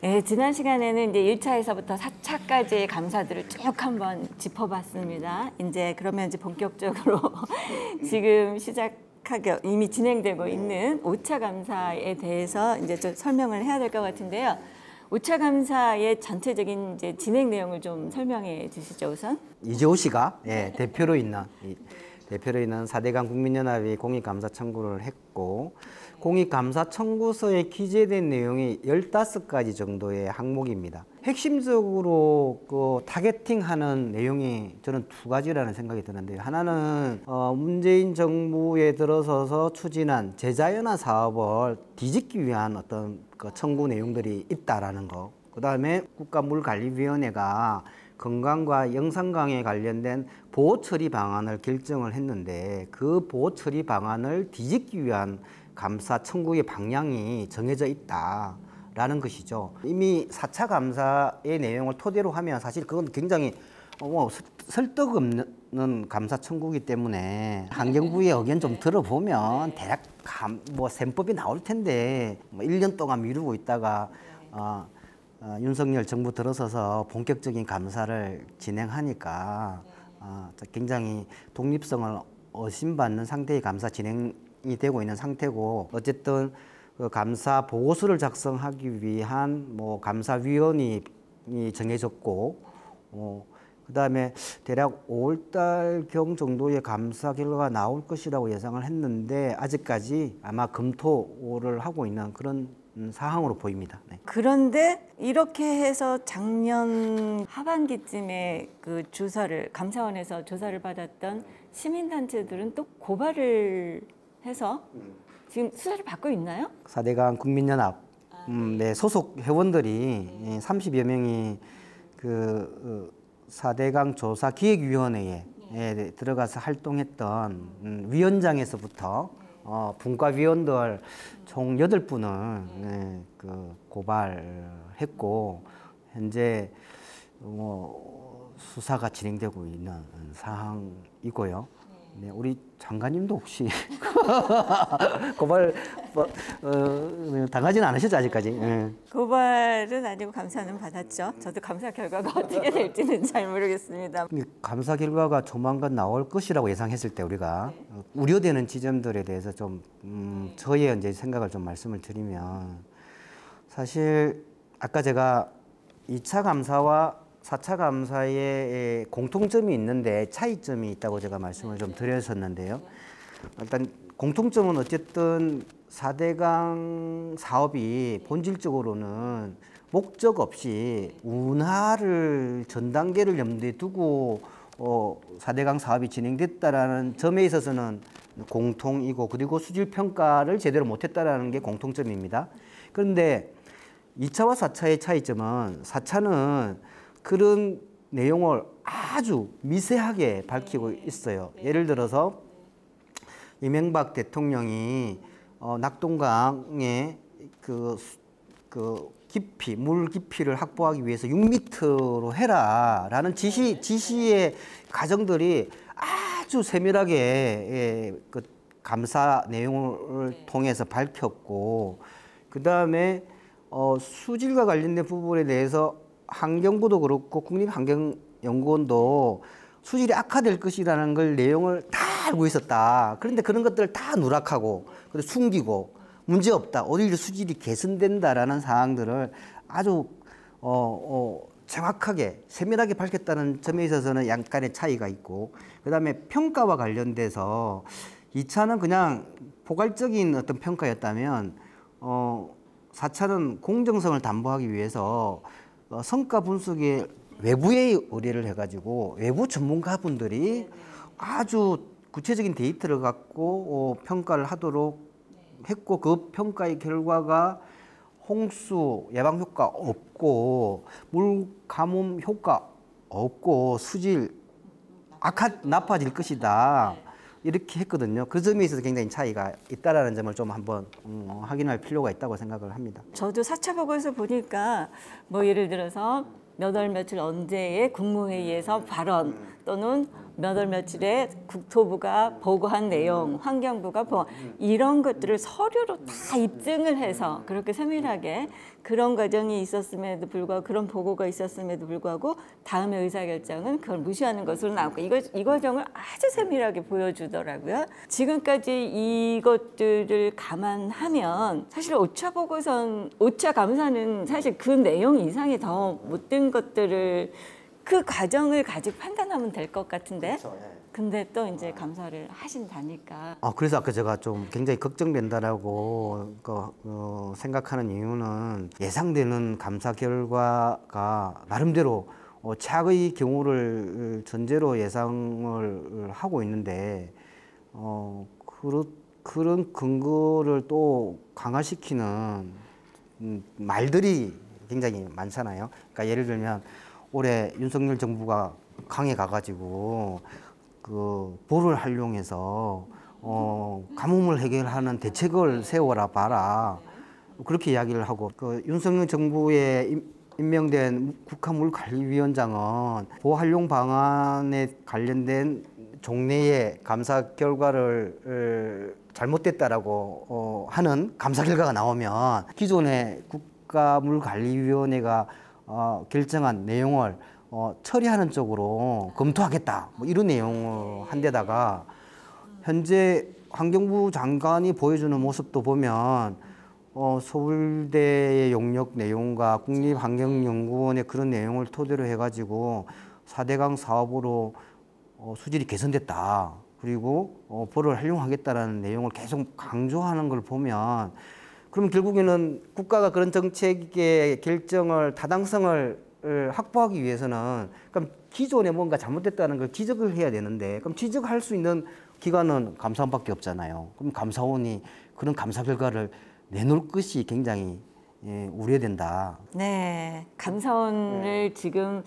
네, 지난 시간에는 이제 1차에서부터 4차까지의 감사들을 쭉 한번 짚어봤습니다. 이제 그러면 이제 본격적으로 지금 이미 진행되고 있는 5차 감사에 대해서 이제 좀 설명을 해야 될 것 같은데요. 5차 감사의 전체적인 이제 진행 내용을 좀 설명해 주시죠, 우선. 이재호 씨가 대표로 있는 4대강 국민연합이 공익감사 청구를 했고, 공익감사 청구서에 기재된 내용이 15가지 정도의 항목입니다. 핵심적으로 타겟팅하는 내용이 저는 2가지라는 생각이 드는데요. 하나는 문재인 정부에 들어서서 추진한 제자연화 사업을 뒤집기 위한 어떤 청구 내용들이 있다라는 거. 그다음에 국가물관리위원회가 건강과 영산강에 관련된 보호처리 방안을 결정을 했는데, 그 보호처리 방안을 뒤집기 위한 감사 청구의 방향이 정해져 있다라는 것이죠. 이미 4차 감사의 내용을 토대로 하면 사실 그건 굉장히 설득없는 감사 청구이기 때문에 환경부의 의견 좀 들어보면 대략 셈법이 나올 텐데 1년 동안 미루고 있다가 윤석열 정부 들어서서 본격적인 감사를 진행하니까 굉장히 독립성을 의심받는 상태의 감사 진행이 되고 있는 상태고, 어쨌든 그 감사 보고서를 작성하기 위한 감사위원이 정해졌고, 그다음에 대략 5월달경 정도의 감사 결과가 나올 것이라고 예상을 했는데 아직까지 아마 검토를 하고 있는 그런 사항으로 보입니다. 네. 그런데 이렇게 해서 작년 하반기쯤에 그 감사원에서 조사를 받았던 시민단체들은 또 고발을 해서 지금 수사를 받고 있나요? 4대강 국민연합 소속 회원들이 30여 명이 그 4대강 조사 기획위원회에 들어가서 활동했던 위원장에서부터 분과위원들 총 8분을 고발했고, 현재 수사가 진행되고 있는 사항이고요. 네, 우리 장관님도 혹시 고발 당하지는 않으셨죠, 아직까지? 네. 고발은 아니고 감사는 받았죠. 저도 감사 결과가 어떻게 될지는 잘 모르겠습니다. 감사 결과가 조만간 나올 것이라고 예상했을 때 우리가 우려되는 지점들에 대해서 좀 저의 이제 생각을 좀 말씀을 드리면, 사실 아까 제가 2차 감사와 4차 감사에 공통점이 있는데 차이점이 있다고 제가 말씀을 좀 드렸었는데요. 일단 공통점은 어쨌든 4대강 사업이 본질적으로는 목적 없이 운하를 전 단계를 염두에 두고 4대강 사업이 진행됐다라는 점에 있어서는 공통이고, 그리고 수질 평가를 제대로 못했다라는 게 공통점입니다. 그런데 2차와 4차의 차이점은 4차는 그런 내용을 아주 미세하게 밝히고 있어요. 예를 들어서 이명박 대통령이 낙동강의 그 깊이, 물 깊이를 확보하기 위해서 6m로 해라라는 지시의 과정들이 아주 세밀하게 그 감사 내용을 통해서 밝혔고, 그 다음에 수질과 관련된 부분에 대해서 환경부도 그렇고 국립환경연구원도 수질이 악화될 것이라는 걸 내용을 다 알고 있었다. 그런데 그런 것들을 다 누락하고 숨기고 문제없다, 오히려 수질이 개선된다라는 사항들을 아주 정확하게 세밀하게 밝혔다는 점에 있어서는 약간의 차이가 있고, 그 다음에 평가와 관련돼서 2차는 그냥 포괄적인 어떤 평가였다면 4차는 공정성을 담보하기 위해서 성과 분석에 외부에 의뢰를 해가지고 외부 전문가분들이 아주 구체적인 데이터를 갖고 평가를 하도록 했고, 그 평가의 결과가 홍수 예방 효과 없고 물 가뭄 효과 없고 수질 나빠질 것이다, 이렇게 했거든요. 그 점에 있어서 굉장히 차이가 있다라는 점을 좀 한번 확인할 필요가 있다고 생각을 합니다. 저도 4차 보고서 보니까 예를 들어서 몇 월 며칠 언제의 국무회의에서 발언 또는 몇 월 며칠에 국토부가 보고한 내용, 환경부가 이런 것들을 서류로 다 입증을 해서 그렇게 세밀하게 그런 과정이 있었음에도 불구하고 그런 보고가 있었음에도 불구하고 다음에 의사결정은 그걸 무시하는 것으로 나오고 이 과정을 아주 세밀하게 보여주더라고요. 지금까지 이것들을 감안하면 사실 오차 감사는 사실 그 내용 이상이 더 못된 것들을 그 과정을 가지고 판단하면 될 것 같은데 그렇죠, 예. 근데 또 이제 감사를 하신다니까 그래서 아까 제가 좀 굉장히 걱정된다라고 생각하는 이유는 예상되는 감사 결과가 나름대로 최악의 경우를 전제로 예상을 하고 있는데 그런 근거를 또 강화시키는 말들이 굉장히 많잖아요. 그러니까 예를 들면 올해 윤석열 정부가 강에 가가지고 그 볼을 활용해서 가뭄을 해결하는 대책을 세워라 봐라 그렇게 이야기를 하고 그 윤석열 정부에 임명된 국가물관리위원장은 보활용 방안에 관련된 종래의 감사 결과를 잘못됐다라고 하는 감사 결과가 나오면 기존의 국가물관리위원회가 결정한 내용을 처리하는 쪽으로 검토하겠다 뭐 이런 내용을 한 데다가 현재 환경부 장관이 보여주는 모습도 보면 서울대의 용역 내용과 국립환경연구원의 그런 내용을 토대로 해가지고 4대강 사업으로 수질이 개선됐다. 그리고 볼을 활용하겠다라는 내용을 계속 강조하는 걸 보면 그럼 결국에는 국가가 그런 정책의 결정을 타당성을 확보하기 위해서는 그럼 기존에 뭔가 잘못됐다는 걸 지적을 해야 되는데 그럼 지적할 수 있는 기관은 감사원밖에 없잖아요. 그럼 감사원이 그런 감사 결과를 내놓을 것이 굉장히 우려된다. 네, 감사원을 지금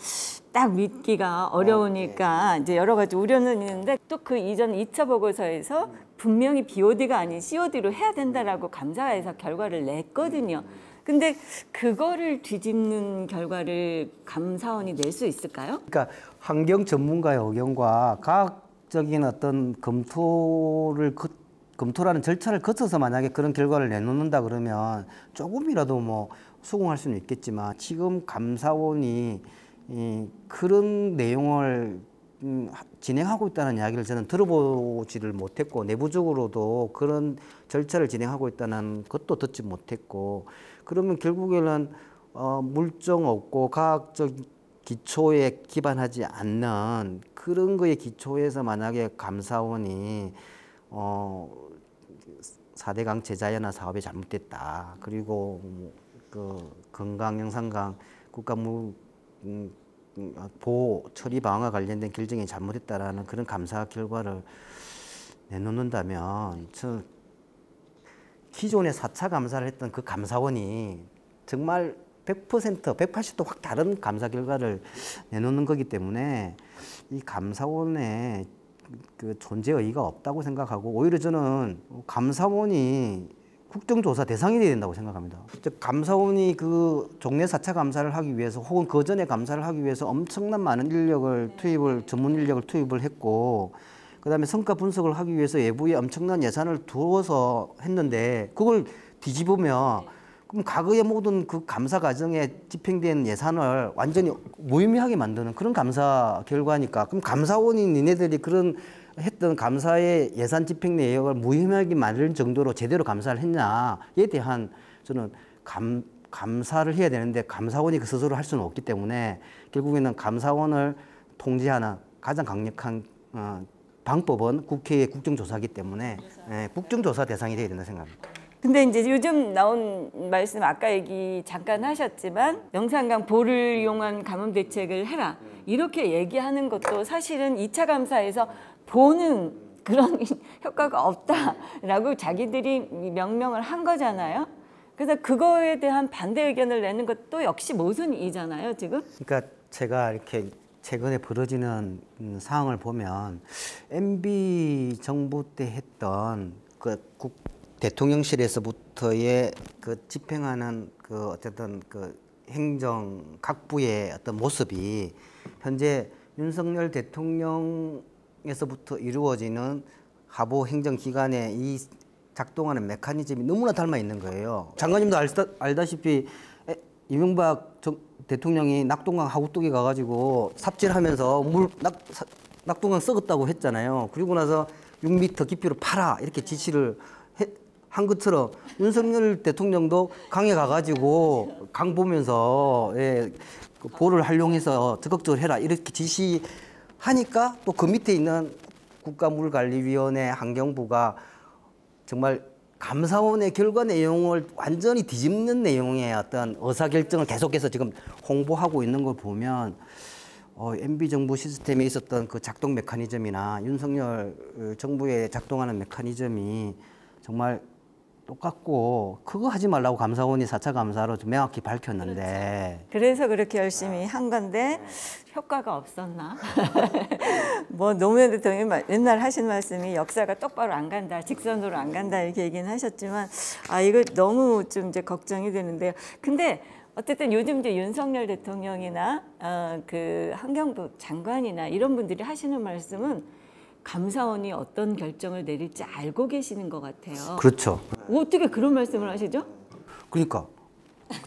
딱 믿기가 어려우니까 이제 여러 가지 우려는 있는데 또 그 이전 2차 보고서에서 분명히 BOD가 아닌 COD로 해야 된다라고 감사에서 결과를 냈거든요. 근데 그거를 뒤집는 결과를 감사원이 낼 수 있을까요? 그러니까 환경 전문가의 의견과 과학적인 어떤 검토라는 절차를 거쳐서 만약에 그런 결과를 내놓는다 그러면 조금이라도 뭐 수긍할 수는 있겠지만 지금 감사원이 그런 내용을 진행하고 있다는 이야기를 저는 들어보지를 못했고 내부적으로도 그런 절차를 진행하고 있다는 것도 듣지 못했고 그러면 결국에는 물증 없고 과학적 기초에 기반하지 않는 그런 거에 기초해서 만약에 감사원이 4대강 제자연화 사업이 잘못됐다. 그리고 그 건강영산강 국가물 보호 처리 방안과 관련된 결정이 잘못됐다라는 그런 감사 결과를 내놓는다면 저는 기존에 4차 감사를 했던 그 감사원이 정말 100%, 180도 확 다른 감사 결과를 내놓는 거기 때문에 이 감사원의 그 존재 의의가 없다고 생각하고 오히려 저는 감사원이 국정조사 대상이 돼야 된다고 생각합니다. 즉 감사원이 그 종래 4차 감사를 하기 위해서 혹은 그 전에 감사를 하기 위해서 엄청난 많은 전문 인력을 투입을 했고 그다음에 성과 분석을 하기 위해서 외부에 엄청난 예산을 두어서 했는데 그걸 뒤집으면 그럼 과거의 모든 그 감사 과정에 집행된 예산을 완전히 무의미하게 만드는 그런 감사 결과니까 그럼 감사원이 니네들이 그런 했던 감사의 예산 집행 내역을 무의미하게 만들 정도로 제대로 감사를 했냐에 대한 저는 감사를 해야 되는데 감사원이 그 스스로 할 수는 없기 때문에 결국에는 감사원을 통제하는 가장 강력한 방법은 국회의 국정조사이기 때문에 국정조사 대상이 돼야 된다 생각합니다. 근데 이제 요즘 나온 말씀 아까 얘기 잠깐 하셨지만 영산강 보를 이용한 가뭄 대책을 해라 이렇게 얘기하는 것도 사실은 2차 감사에서 보는 그런 효과가 없다라고 자기들이 명명을 한 거잖아요. 그래서 그거에 대한 반대 의견을 내는 것도 역시 모순이잖아요, 지금. 그러니까 제가 이렇게 최근에 벌어지는 상황을 보면 MB 정부 때 했던 그 대통령실에서부터의 그 집행하는 그 어쨌든 그 행정 각부의 어떤 모습이 현재 윤석열 대통령 행정에서부터 이루어지는 하부 행정기관의 이 작동하는 메커니즘이 너무나 닮아 있는 거예요. 장관님도 알다시피 이명박 대통령이 낙동강 하구뚝에 가가지고 삽질하면서 낙동강 썩었다고 했잖아요. 그리고 나서 6m 깊이로 파라 이렇게 지시를 한 것처럼 윤석열 대통령도 강에 가가지고 강 보면서 그 보를 활용해서 적극적으로 해라 이렇게 지시하니까 또 그 밑에 있는 국가물관리위원회 환경부가 정말 감사원의 결과 내용을 완전히 뒤집는 내용의 어떤 의사결정을 계속해서 지금 홍보하고 있는 걸 보면 MB 정부 시스템에 있었던 그 작동 메커니즘이나 윤석열 정부의 작동하는 메커니즘이 정말 똑같고 그거 하지 말라고 감사원이 4차 감사로 좀 명확히 밝혔는데 그래서 그렇게 열심히 한 건데 효과가 없었나? 뭐 노무현 대통령이 옛날 하신 말씀이 역사가 똑바로 안 간다, 직선으로 안 간다 이렇게 얘기는 하셨지만 이거 너무 좀 이제 걱정이 되는데요. 근데 어쨌든 요즘 이제 윤석열 대통령이나 그 환경부 장관이나 이런 분들이 하시는 말씀은 감사원이 어떤 결정을 내릴지 알고 계시는 것 같아요. 그렇죠. 어떻게 그런 말씀을 하시죠? 그러니까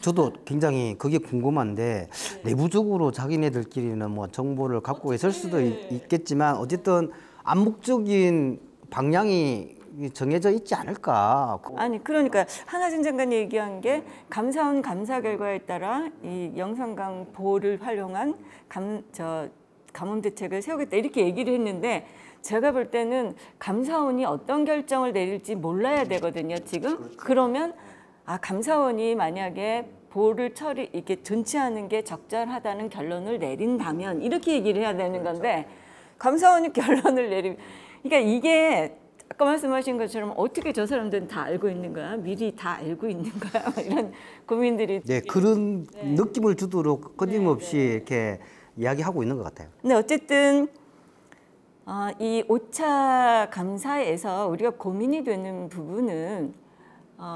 저도 굉장히 그게 궁금한데 내부적으로 자기네들끼리는 뭐 정보를 갖고 있을 수도 있겠지만 어쨌든 암묵적인 방향이 정해져 있지 않을까. 아니 그러니까 한하진 장관이 얘기한 게 감사원 감사 결과에 따라 이 영산강 보호를 활용한 감원 대책을 세우겠다 이렇게 얘기를 했는데 제가 볼 때는 감사원이 어떤 결정을 내릴지 몰라야 되거든요 지금. 그러면 감사원이 만약에 보호를 이렇게 존치하는 게 적절하다는 결론을 내린다면 이렇게 얘기를 해야 되는 건데 감사원이 결론을 그러니까 이게 아까 말씀하신 것처럼 어떻게 저 사람들은 다 알고 있는 거야? 미리 다 알고 있는 거야? 이런 고민들이 그런 느낌을 주도록 끊임없이 이렇게 이야기하고 있는 것 같아요. 근데 어쨌든 이 5차 감사에서 우리가 고민이 되는 부분은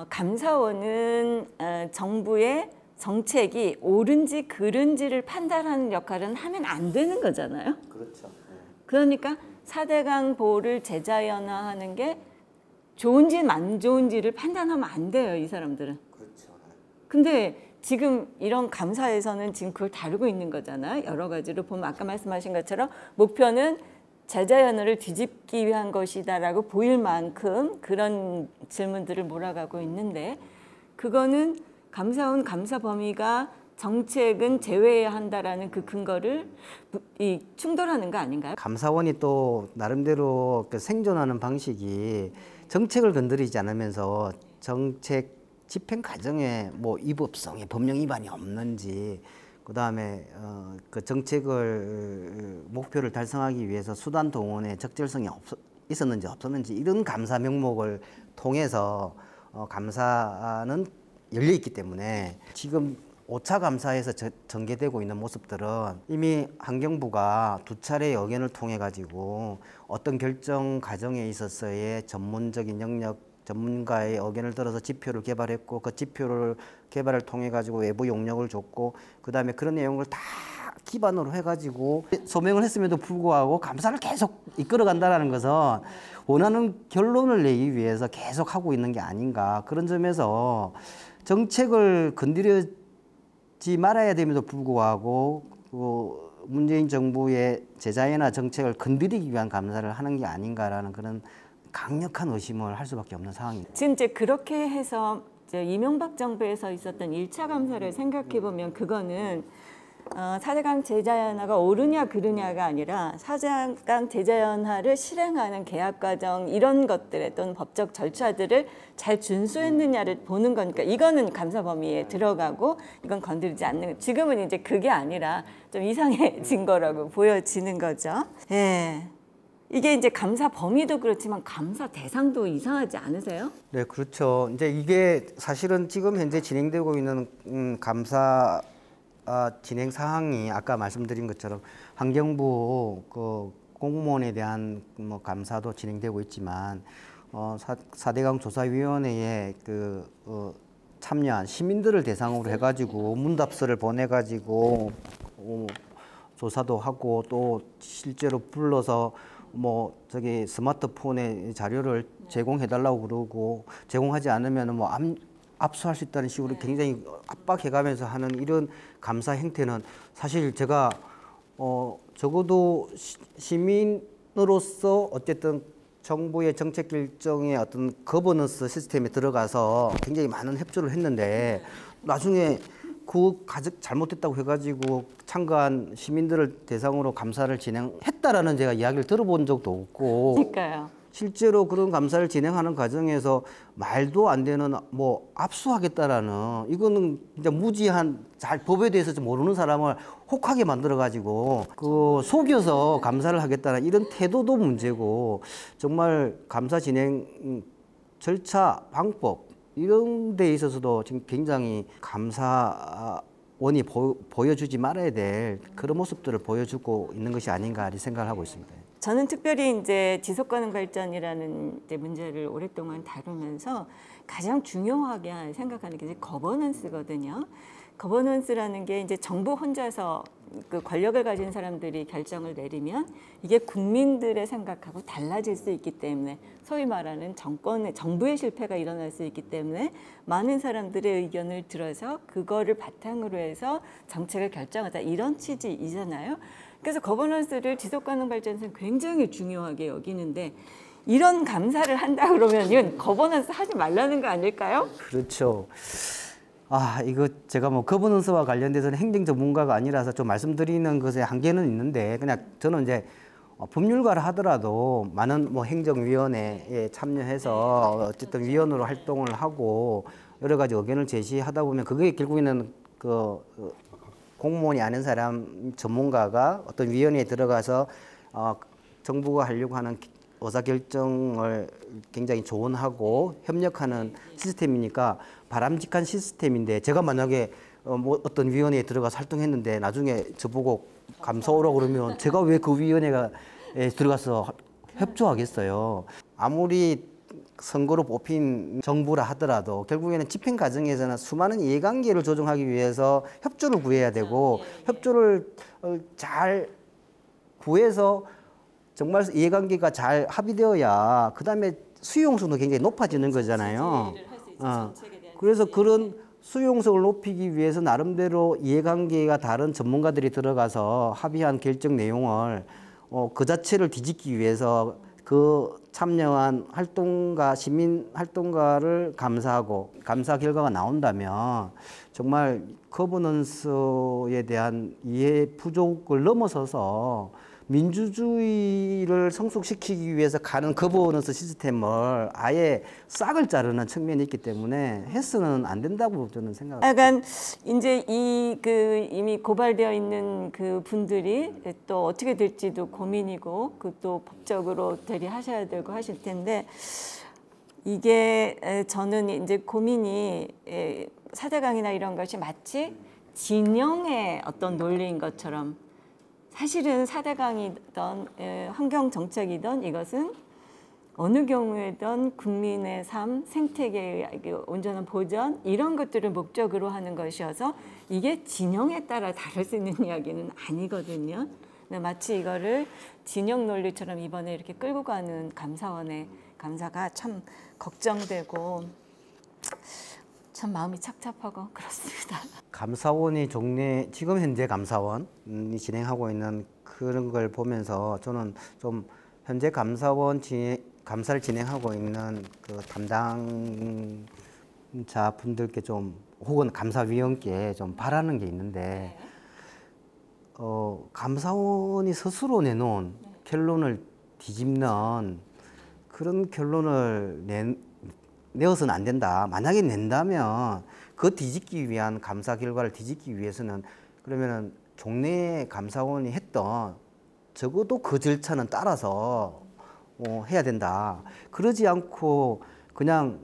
감사원은 정부의 정책이 옳은지 그른지를 판단하는 역할은 하면 안 되는 거잖아요. 그렇죠. 그러니까 4대강 보호를 제자연화하는 게 좋은지 안 좋은지를 판단하면 안 돼요, 이 사람들은. 그렇죠. 근데 지금 이런 감사에서는 지금 그걸 다루고 있는 거잖아요. 여러 가지로 보면 아까 말씀하신 것처럼 목표는 제자연화를 뒤집기 위한 것이다라고 보일 만큼 그런 질문들을 몰아가고 있는데 그거는 감사원 감사 범위가 정책은 제외해야 한다라는 그 근거를 충돌하는 거 아닌가요? 감사원이 또 나름대로 그 생존하는 방식이 정책을 건드리지 않으면서 정책 집행 과정에 뭐 위법성의 법령 위반이 없는지 그다음에 그 정책을 목표를 달성하기 위해서 수단 동원의 적절성이 있었는지 없었는지 이런 감사 명목을 통해서 감사는 열려 있기 때문에 지금 5차 감사에서 전개되고 있는 모습들은 이미 환경부가 2차례 의견을 통해 가지고 어떤 결정 과정에 있어서의 전문적인 영역 전문가의 의견을 들어서 지표를 개발했고 그 지표를 개발을 통해 가지고 외부 용역을 줬고 그다음에 그런 내용을 다 기반으로 해가지고 소명을 했음에도 불구하고 감사를 계속 이끌어간다는 것은 원하는 결론을 내기 위해서 계속 하고 있는 게 아닌가 그런 점에서 정책을 건드리지 말아야 됨에도 불구하고 그 문재인 정부의 제자연화 정책을 건드리기 위한 감사를 하는 게 아닌가라는 그런 강력한 의심을 할 수밖에 없는 상황입니다. 지금 이제 그렇게 해서 이제 이명박 정부에서 있었던 1차 감사를 생각해 보면 그거는 4대강 제자연화가 옳으냐 그르냐가 아니라 4대강 제자연화를 실행하는 계약 과정 이런 것들에 또는 법적 절차들을 잘 준수했느냐를 보는 거니까 이거는 감사 범위에 들어가고 이건 건드리지 않는 지금은 이제 그게 아니라 좀 이상해진 거라고 보여지는 거죠. 예. 이게 이제 감사 범위도 그렇지만 감사 대상도 이상하지 않으세요? 네, 그렇죠. 이제 이게 사실은 지금 현재 진행되고 있는 감사 진행 사항이 아까 말씀드린 것처럼 환경부 그 공무원에 대한 뭐 감사도 진행되고 있지만 4대강 조사위원회에 참여한 시민들을 대상으로 해가지고 문답서를 보내가지고 조사도 하고 또 실제로 불러서 뭐 저기 스마트폰에 자료를 제공해달라고 그러고 제공하지 않으면 뭐 압수할 수 있다는 식으로 굉장히 압박해가면서 하는 이런 감사 행태는 사실 제가 적어도 시민으로서 어쨌든 정부의 정책 결정의 어떤 거버넌스 시스템에 들어가서 굉장히 많은 협조를 했는데 나중에 그 가적 잘못됐다고 해가지고 참가한 시민들을 대상으로 감사를 진행했다라는 제가 이야기를 들어본 적도 없고 그러니까요. 실제로 그런 감사를 진행하는 과정에서 말도 안 되는 뭐 압수하겠다라는 이거는 진짜 무지한 잘 법에 대해서 좀 모르는 사람을 혹하게 만들어 가지고 그 속여서 감사를 하겠다는 이런 태도도 문제고 정말 감사 진행 절차 방법 이런 데 있어서도 지금 굉장히 감사원이 보여주지 말아야 될 그런 모습들을 보여주고 있는 것이 아닌가 이렇게 생각을 하고 있습니다. 저는 특별히 이제 지속가능 발전이라는 이제 문제를 오랫동안 다루면서 가장 중요하게 생각하는 게 이제 거버넌스거든요. 거버넌스라는 게 이제 정부 혼자서 그 권력을 가진 사람들이 결정을 내리면 이게 국민들의 생각하고 달라질 수 있기 때문에 소위 말하는 정부의 실패가 일어날 수 있기 때문에 많은 사람들의 의견을 들어서 그거를 바탕으로 해서 정책을 결정하자 이런 취지이잖아요. 그래서 거버넌스를 지속가능 발전에서는 굉장히 중요하게 여기는데 이런 감사를 한다 그러면 이건 거버넌스 하지 말라는 거 아닐까요? 그렇죠. 이거 제가 뭐 거버넌스와 관련돼서는 행정 전문가가 아니라서 좀 말씀드리는 것에 한계는 있는데 그냥 저는 이제 법률가를 하더라도 많은 뭐 행정위원회에 참여해서 어쨌든 위원으로 활동을 하고 여러 가지 의견을 제시하다 보면 그게 결국에는 공무원이 아닌 사람 전문가가 어떤 위원회에 들어가서 정부가 하려고 하는 의사결정을 굉장히 조언하고 협력하는 시스템이니까 바람직한 시스템인데 제가 만약에 뭐 어떤 위원회에 들어가서 활동했는데 나중에 저보고 감사 오라고 그러면 제가 왜 그 위원회에 들어가서 협조하겠어요. 아무리 선거로 뽑힌 정부라 하더라도 결국에는 집행 과정에서는 수많은 이해관계를 조정하기 위해서 협조를 구해야 되고 협조를 잘 구해서 정말 이해관계가 잘 합의되어야 그다음에 수용성도 굉장히 높아지는 거잖아요. 그래서 그런 수용성을 높이기 위해서 나름대로 이해관계가 다른 전문가들이 들어가서 합의한 결정 내용을 그 자체를 뒤집기 위해서 그 참여한 활동가, 시민 활동가를 감사하고 감사 결과가 나온다면 정말 거버넌스에 대한 이해 부족을 넘어서서 민주주의를 성숙시키기 위해서 가는 거버넌스 시스템을 아예 싹을 자르는 측면이 있기 때문에 해서는 안 된다고 저는 생각합니다. 약간 이제 이미 고발되어 있는 그 분들이 또 어떻게 될지도 고민이고 그 또 법적으로 대리하셔야 되고 하실 텐데 이게 저는 이제 고민이 사대강이나 이런 것이 마치 진영의 어떤 논리인 것처럼 사실은 사대강이든 환경정책이든 이것은 어느 경우에든 국민의 삶, 생태계의 온전한 보전 이런 것들을 목적으로 하는 것이어서 이게 진영에 따라 다를 수 있는 이야기는 아니거든요. 근데 마치 이거를 진영 논리처럼 이번에 이렇게 끌고 가는 감사원의 감사가 참 걱정되고 참 마음이 착잡하고 그렇습니다. 감사원이 지금 현재 감사원이 진행하고 있는 그런 걸 보면서 저는 좀 현재 감사를 진행하고 있는 그 담당자 분들께 좀 혹은 감사위원께 좀 바라는 게 있는데 감사원이 스스로 내놓은 결론을 뒤집는 그런 결론을 내어서는 안 된다. 만약에 낸다면 그 뒤집기 위한 감사 결과를 뒤집기 위해서는 그러면은 종래 감사원이 했던 적어도 그 절차는 따라서 해야 된다. 그러지 않고 그냥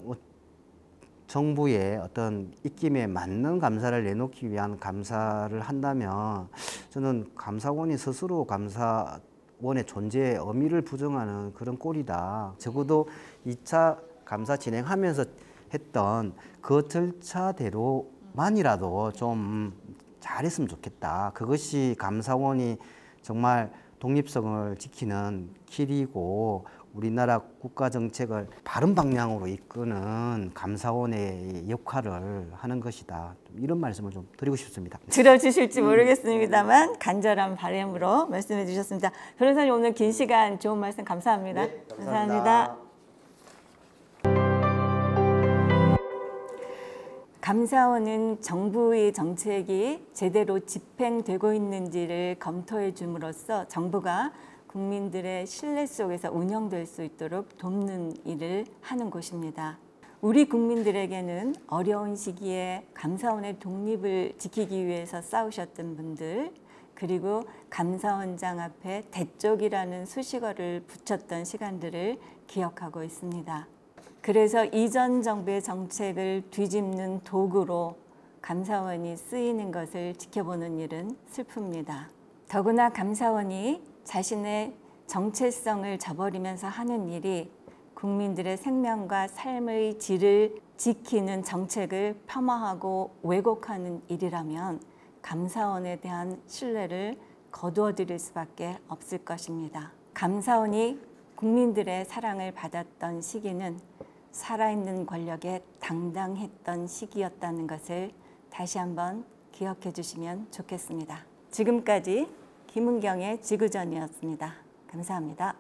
정부의 어떤 입김에 맞는 감사를 내놓기 위한 감사를 한다면 저는 감사원이 스스로 감사원의 존재의 의미를 부정하는 그런 꼴이다. 적어도 2차 감사 진행하면서 했던 그 절차대로만이라도 좀 잘했으면 좋겠다. 그것이 감사원이 정말 독립성을 지키는 길이고 우리나라 국가 정책을 바른 방향으로 이끄는 감사원의 역할을 하는 것이다. 이런 말씀을 좀 드리고 싶습니다. 들어주실지 모르겠습니다만 간절한 바람으로 말씀해 주셨습니다. 변호사님 오늘 긴 시간 좋은 말씀 감사합니다. 네, 감사합니다. 감사원은 정부의 정책이 제대로 집행되고 있는지를 검토해 줌으로써 정부가 국민들의 신뢰 속에서 운영될 수 있도록 돕는 일을 하는 곳입니다. 우리 국민들에게는 어려운 시기에 감사원의 독립을 지키기 위해서 싸우셨던 분들, 그리고 감사원장 앞에 대쪽이라는 수식어를 붙였던 시간들을 기억하고 있습니다. 그래서 이전 정부의 정책을 뒤집는 도구로 감사원이 쓰이는 것을 지켜보는 일은 슬픕니다. 더구나 감사원이 자신의 정체성을 저버리면서 하는 일이 국민들의 생명과 삶의 질을 지키는 정책을 폄하하고 왜곡하는 일이라면 감사원에 대한 신뢰를 거두어들일 수밖에 없을 것입니다. 감사원이 국민들의 사랑을 받았던 시기는 살아있는 권력에 당당했던 시기였다는 것을 다시 한번 기억해 주시면 좋겠습니다. 지금까지 김은경의 지구전이었습니다. 감사합니다.